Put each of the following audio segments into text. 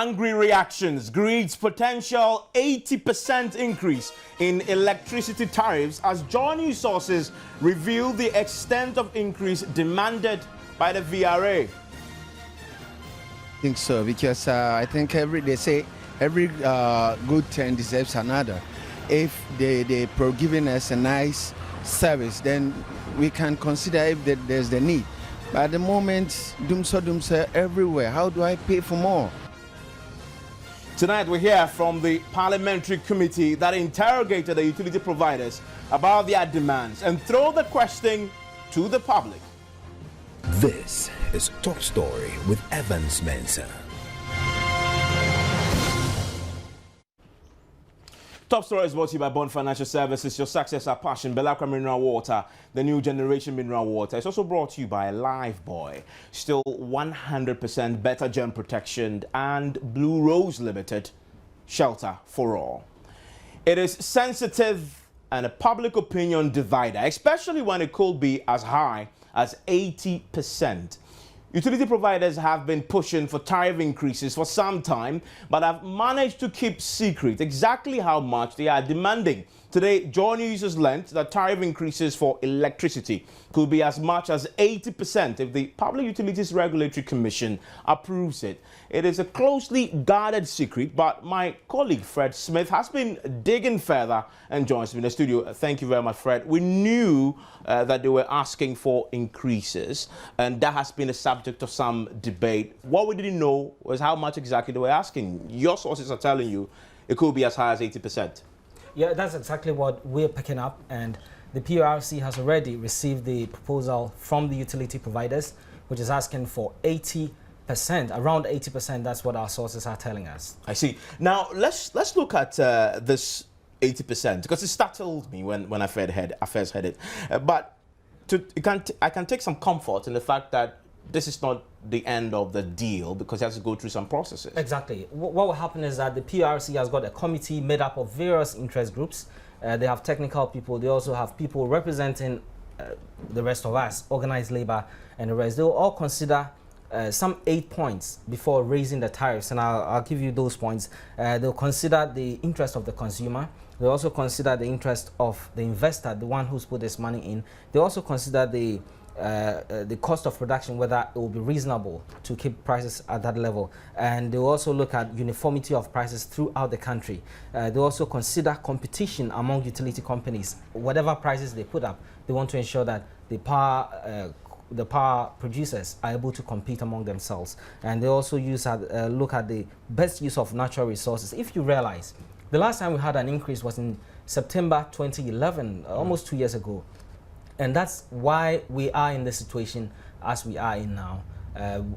Angry reactions greets potential 80% increase in electricity tariffs as joint news sources reveal the extent of increase demanded by the VRA. I think so, because I think they say every good turn deserves another. If they're giving us a nice service, then we can consider if there's the need. But at the moment, doomsa everywhere. How do I pay for more? Tonight we hear from the Parliamentary Committee that interrogated the utility providers about their demands and throw the question to the public. This is Top Story with Evans Mensah. Top Story is brought to you by Bond Financial Services, your success, our passion, Belacqua Mineral Water, the new generation mineral water. It's also brought to you by Lifebuoy, still 100% better germ protection, and Blue Rose Limited, shelter for all. It is sensitive and a public opinion divider, especially when it could be as high as 80%. Utility providers have been pushing for tariff increases for some time, but have managed to keep secret exactly how much they are demanding. Today, joint users learned that tariff increases for electricity could be as much as 80% if the Public Utilities Regulatory Commission approves it. It is a closely guarded secret, but my colleague Fred Smith has been digging further and joins me in the studio. Thank you very much, Fred. We knew that they were asking for increases, and that has been a subject of some debate. What we didn't know was how much exactly they were asking. Your sources are telling you it could be as high as 80%. Yeah, that's exactly what we're picking up, and the PURC has already received the proposal from the utility providers, which is asking for 80%, around 80%. That's what our sources are telling us. I see. Now let's look at this 80% because it startled me when I first heard it. But I can take some comfort in the fact that this is not the end of the deal because it has to go through some processes. Exactly. What will happen is that the PRC has got a committee made up of various interest groups. They have technical people. They also have people representing the rest of us, organized labor and the rest. They will all consider some 8 points before raising the tariffs, and I'll give you those points. They'll consider the interest of the consumer. They also consider the interest of the investor, the one who's put this money in. They also consider the cost of production, whether it will be reasonable to keep prices at that level. And they will also look at uniformity of prices throughout the country. They also consider competition among utility companies. Whatever prices they put up, they want to ensure that the power producers are able to compete among themselves. And they also look at the best use of natural resources. If you realize, the last time we had an increase was in September 2011, almost 2 years ago. And that's why we are in the situation as we are in now.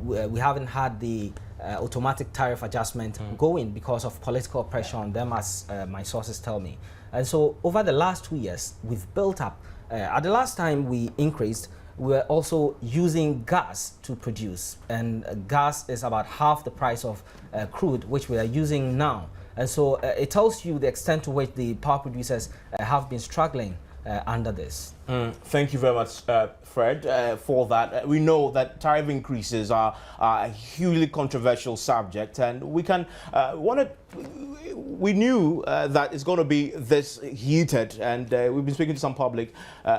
We haven't had the automatic tariff adjustment going because of political pressure on them, as my sources tell me. And so over the last 2 years, we've built up. At the last time we increased, we were also using gas to produce. And gas is about half the price of crude, which we are using now. And so it tells you the extent to which the power producers have been struggling under this. Thank you very much, Fred, for that. We know that tariff increases are a hugely controversial subject, and we knew that it's going to be this heated, and we've been speaking to some public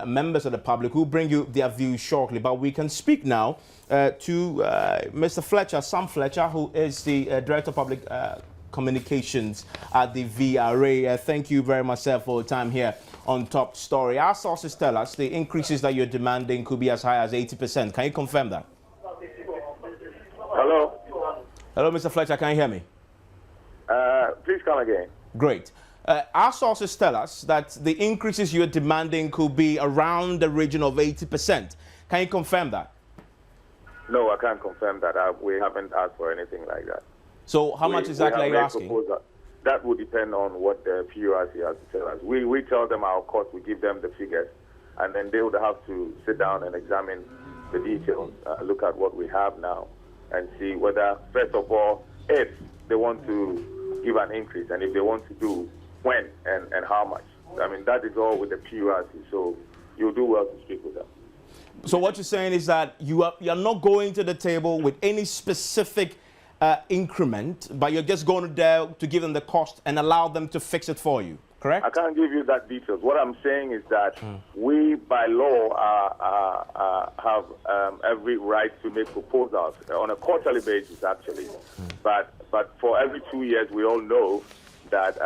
members of the public who bring you their views shortly. But we can speak now to Mr. Fletcher, Sam Fletcher, who is the Director of Public Communications at the VRA. Thank you very much, sir, for your time here on Top Story. Our sources tell us the increases that you're demanding could be as high as 80%. Can you confirm that? Hello? Hello, Mr. Fletcher, can you hear me? Please come again. Great. Our sources tell us that the increases you're demanding could be around the region of 80%. Can you confirm that? No, I can't confirm that. We haven't asked for anything like that. So how much exactly are you asking? That would depend on what the PURC has to tell us. We tell them our cost, we give them the figures, and then they would have to sit down and examine the details, look at what we have now, and see whether, first of all, if they want to give an increase, and if they want to do when and how much. I mean, that is all with the PURC, so you'll do well to speak with them. So what you're saying is that you are not going to the table with any specific increment, but you're just going there to give them the cost and allow them to fix it for you, correct? I can't give you that details. What I'm saying is that we, by law, have every right to make proposals on a quarterly basis, actually. But for every 2 years, we all know that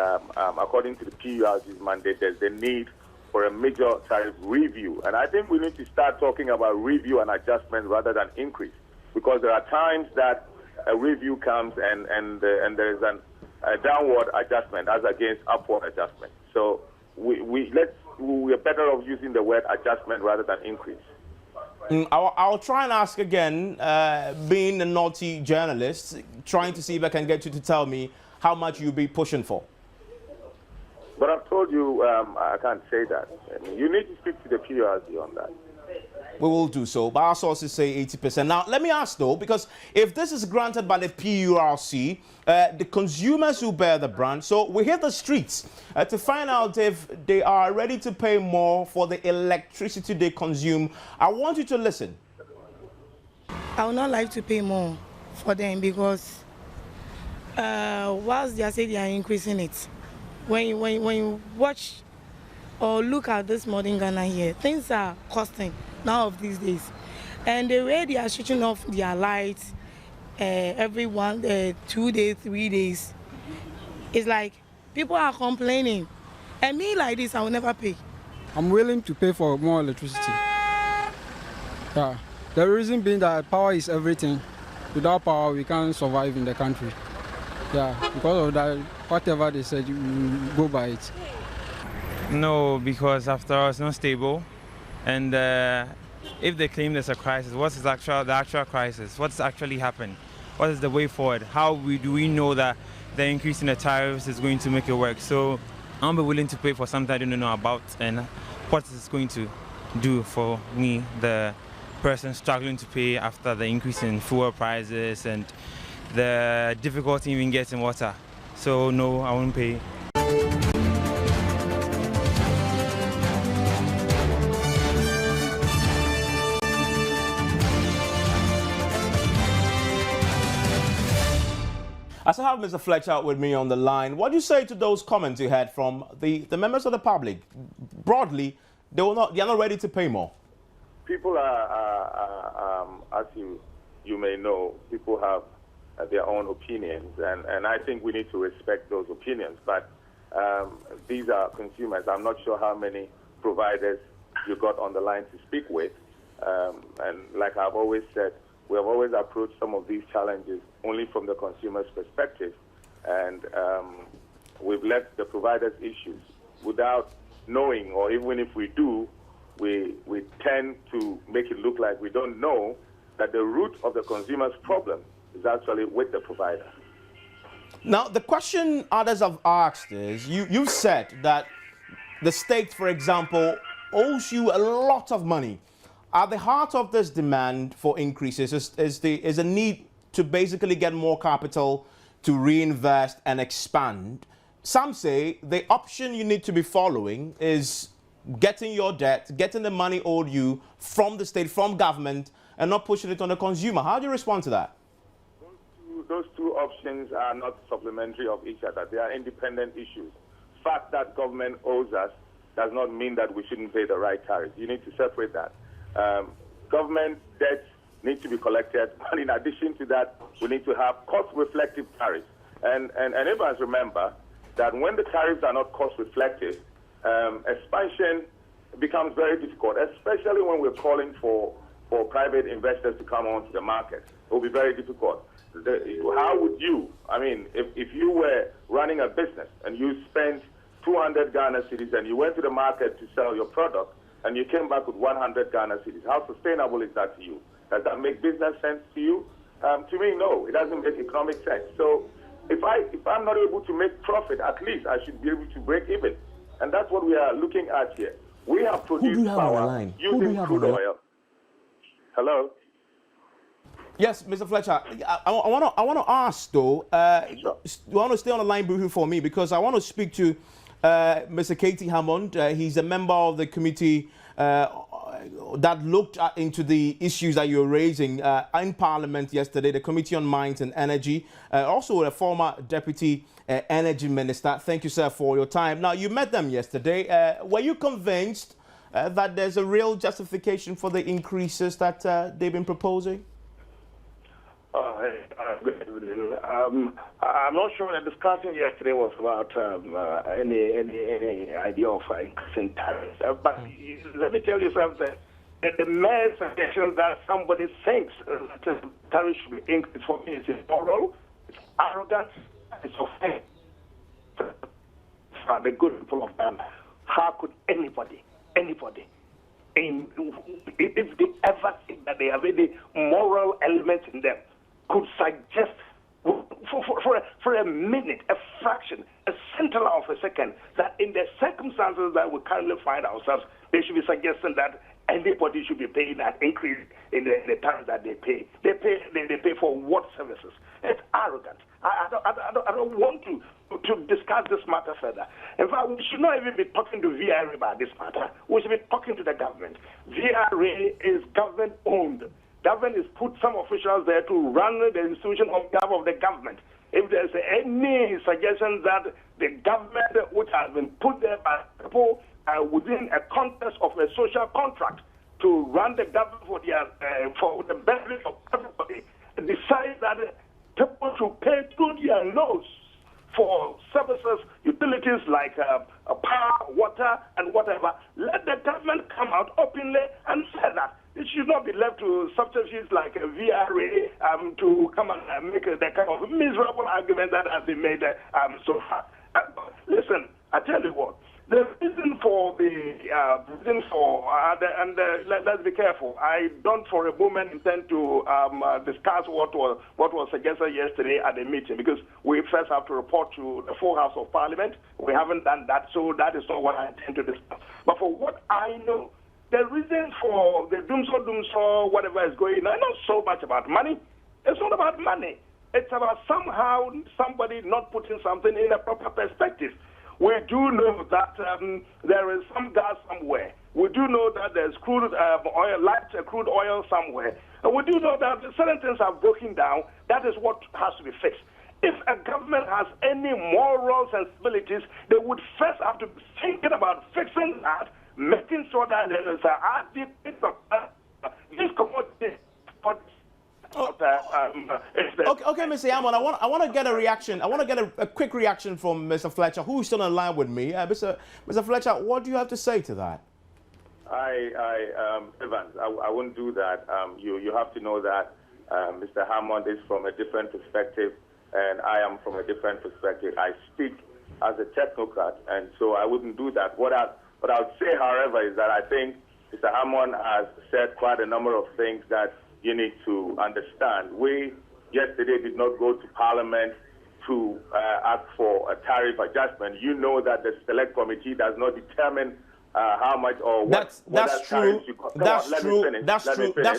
according to the PURC's mandate, there's the need for a major tariff review. And I think we need to start talking about review and adjustment rather than increase, because there are times that a review comes and there is a downward adjustment as against upward adjustment. So we are better off using the word adjustment rather than increase. I'll try and ask again, being a naughty journalist, trying to see if I can get you to tell me how much you'll be pushing for. But I've told you I can't say that. I mean, you need to speak to the PRC on that. We will do so, but our sources say 80%. Now, let me ask though, because if this is granted by the PURC, the consumers will bear the brunt. So we hit the streets to find out if they are ready to pay more for the electricity they consume. I want you to listen. I would not like to pay more for them because whilst they say they are increasing it, when you watch or look at this modern Ghana here, things are costing now of these days. And the way they are switching off their lights every 2 days, 3 days, it's like people are complaining. And me like this, I will never pay. I'm willing to pay for more electricity. Yeah. The reason being that power is everything. Without power, we can't survive in the country. Yeah, because of that, whatever they said, you go by it. No, because after all, it's not stable. And if they claim there's a crisis, what is the actual crisis? What's actually happened? What is the way forward? How do we know that the increase in the tariffs is going to make it work? So I'll be willing to pay for something I don't know about and what it's going to do for me, the person struggling to pay after the increase in fuel prices and the difficulty in getting water. So no, I won't pay. I still have Mr. Fletcher with me on the line. What do you say to those comments you had from the members of the public? Broadly, they are not ready to pay more. People are as you may know, people have their own opinions, and I think we need to respect those opinions. But these are consumers. I'm not sure how many providers you got on the line to speak with. And like I've always said, we have always approached some of these challenges only from the consumer's perspective, and we've left the providers' issues without knowing, or even if we do, we tend to make it look like we don't know that the root of the consumer's problem is actually with the provider. Now, the question others have asked is, you've said that the state, for example, owes you a lot of money. At the heart of this demand for increases is a need to basically get more capital to reinvest and expand. Some say the option you need to be following is getting your debt, getting the money owed you from the state, from government, and not pushing it on the consumer. How do you respond to that? Those two options are not supplementary of each other. They are independent issues. The fact that government owes us does not mean that we shouldn't pay the right tariff. You need to separate that. Government debts need to be collected, but in addition to that, we need to have cost-reflective tariffs. And everyone remember that when the tariffs are not cost-reflective, expansion becomes very difficult, especially when we're calling for private investors to come onto the market. It will be very difficult. How would you, if you were running a business and you spent 200 Ghana cedis and you went to the market to sell your product and you came back with 100 Ghana cedis, how sustainable is that to you? Does that make business sense to you? To me, no, it doesn't make economic sense. So if I'm not able to make profit, at least I should be able to break even. And that's what we are looking at here. We have produced power using crude oil. Hello? Yes, Mr. Fletcher, I want to ask though, you want to stay on the line briefly for me because I want to speak to Mr. Katie Hammond. He's a member of the committee that looked into the issues that you're raising in Parliament yesterday, the Committee on Mines and Energy, also a former Deputy Energy Minister. Thank you, sir, for your time. Now, you met them yesterday. Were you convinced that there's a real justification for the increases that they've been proposing? I'm not sure the discussion yesterday was about any idea of increasing tariffs. But let me tell you something. The mere suggestion that somebody thinks that tariffs should be increased for me is immoral, it's arrogant, it's offensive for the good people of Ghana. How could anybody, if they ever think that they have any moral element in them, could suggest for a minute, a fraction, a centile of a second, that in the circumstances that we currently find ourselves, they should be suggesting that anybody should be paying that increase in the tariff that they pay. They pay for what services? It's arrogant. I don't want to discuss this matter further. In fact, we should not even be talking to VRA about this matter. We should be talking to the government. VRA is government-owned. Government has put some officials there to run the institution on behalf of the government. If there's any suggestion that the government, which has been put there by people within a context of a social contract to run the government for the benefit of everybody, decide that people should pay through their nose for services, utilities like power, water, and whatever, let the government come out openly and say that. It should not be left to substitutes like VRA to come and make the kind of miserable argument that has been made so far. Listen, I tell you what. The reason for let's be careful. I don't for a moment intend to discuss what was suggested yesterday at the meeting, because we first have to report to the full House of Parliament. We haven't done that, so that is not what I intend to discuss. But for what I know, the reason for the doomso, whatever is going on, not so much about money. It's not about money. It's about somehow somebody not putting something in a proper perspective. We do know that there is some gas somewhere. We do know that there's crude oil somewhere. And we do know that certain things are broken down. That is what has to be fixed. If a government has any moral sensibilities, they would first have to be thinking about fixing that, making sure that there is this commodity. Okay, Mr. Hammond, I want to get a reaction. I want to get a quick reaction from Mr. Fletcher, who is still in line with me. Mr. Fletcher, what do you have to say to that? Evans, I wouldn't do that. You have to know that Mr. Hammond is from a different perspective, and I am from a different perspective. I speak as a technocrat, and so I wouldn't do that. What I would say, however, is that I think Mr. Hammond has said quite a number of things that you need to understand. We yesterday did not go to Parliament to ask for a tariff adjustment. You know that the Select Committee does not determine how much or what. That's true. That's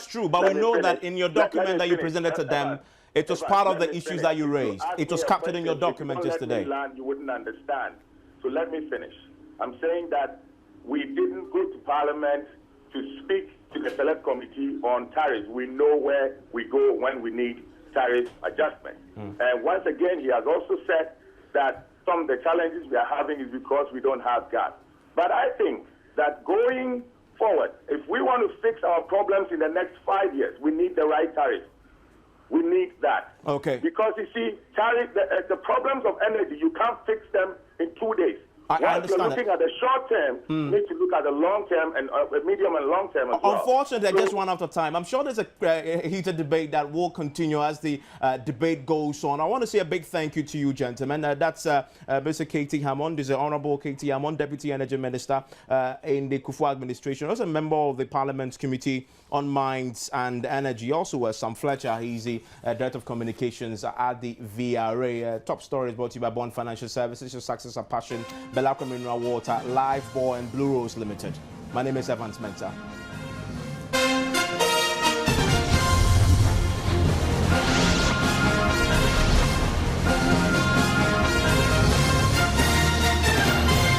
true. But we know that in your document that you presented to them, it was part of the issues that you raised. It was captured in your document just today. You wouldn't understand. So let me finish. I'm saying that we didn't go to Parliament to speak to the Select Committee on tariffs. We know where we go when we need tariff adjustment. And once again, he has also said that some of the challenges we are having is because we don't have gas. But I think that going forward, if we want to fix our problems in the next 5 years, we need the right tariff. We need that. Okay. Because you see, tariff, the problems of energy, you can't fix them in 2 days. Once you're looking at the short term, you need to look at the long term and medium and long term as well. Unfortunately, I just run out of time. I'm sure there's a heated debate that will continue as the debate goes on. I want to say a big thank you to you, gentlemen. That's Mr. K.T. Hammond, is the Honorable K.T. Hammond, Deputy Energy Minister in the Kufuor administration. Also a member of the Parliament's Committee on Mines and Energy. Also Sam Fletcher, he's the Director of Communications at the VRA. Top stories brought to you by Bond Financial Services, your success and passion. Belacra Mineral Water, Live Boy and Blue Rose Limited. My name is Evans Mensah.